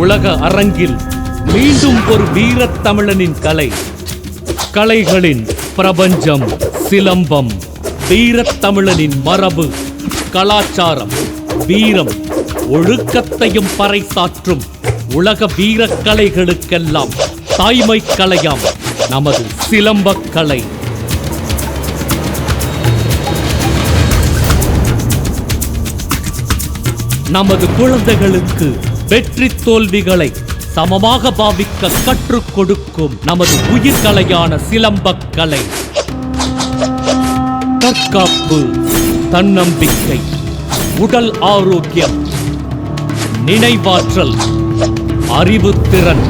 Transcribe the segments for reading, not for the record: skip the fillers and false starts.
உலக அரங்கில் மீண்டும் ஒரு வீரத்தமிழனின் கலைகளின் பிரபஞ்சம் சிலம்பம். வீரத்தமிழனின் மரபு, கலாச்சாரம், வீரம், ஒழுக்கத்தையும் பறைசாற்றும் உலக வீரக்கலைகளுக்கெல்லாம் தாய்மை கலையாம் நமது சிலம்பக்கலை. நமது குழந்தைகளுக்கு வெற்றி தோல்விகளை சமமாக பாவிக்க கற்றுக் கொடுக்கும் நமது உயிர்கலையான சிலம்பக்கலை. தற்காப்பு, தன்னம்பிக்கை, உடல் ஆரோக்கியம், நினைவாற்றல், அறிவுத்திறன்,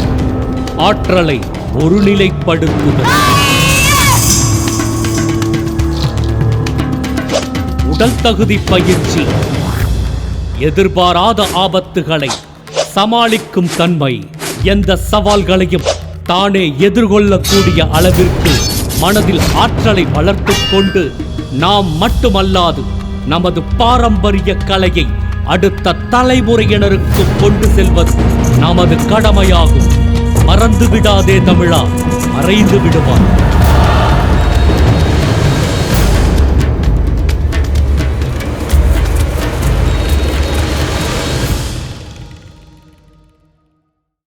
ஆற்றலை ஒருநிலைப்படுத்துதல், உடல் தகுதி பயிற்சி, எதிர்பாராத ஆபத்துகளை சமாளிக்கும் தன்மை, எந்த சவால்களையும் தானே எதிர்கொள்ளக்கூடிய அளவிற்கு மனதில் ஆற்றலை வளர்த்துக் கொண்டு நாம் மட்டுமல்லாது நமது பாரம்பரிய கலையை அடுத்த தலைமுறையினருக்கு கொண்டு செல்வது நமது கடமையாகும். மறந்து விடாதே தமிழா, மறைந்து விடுவார்.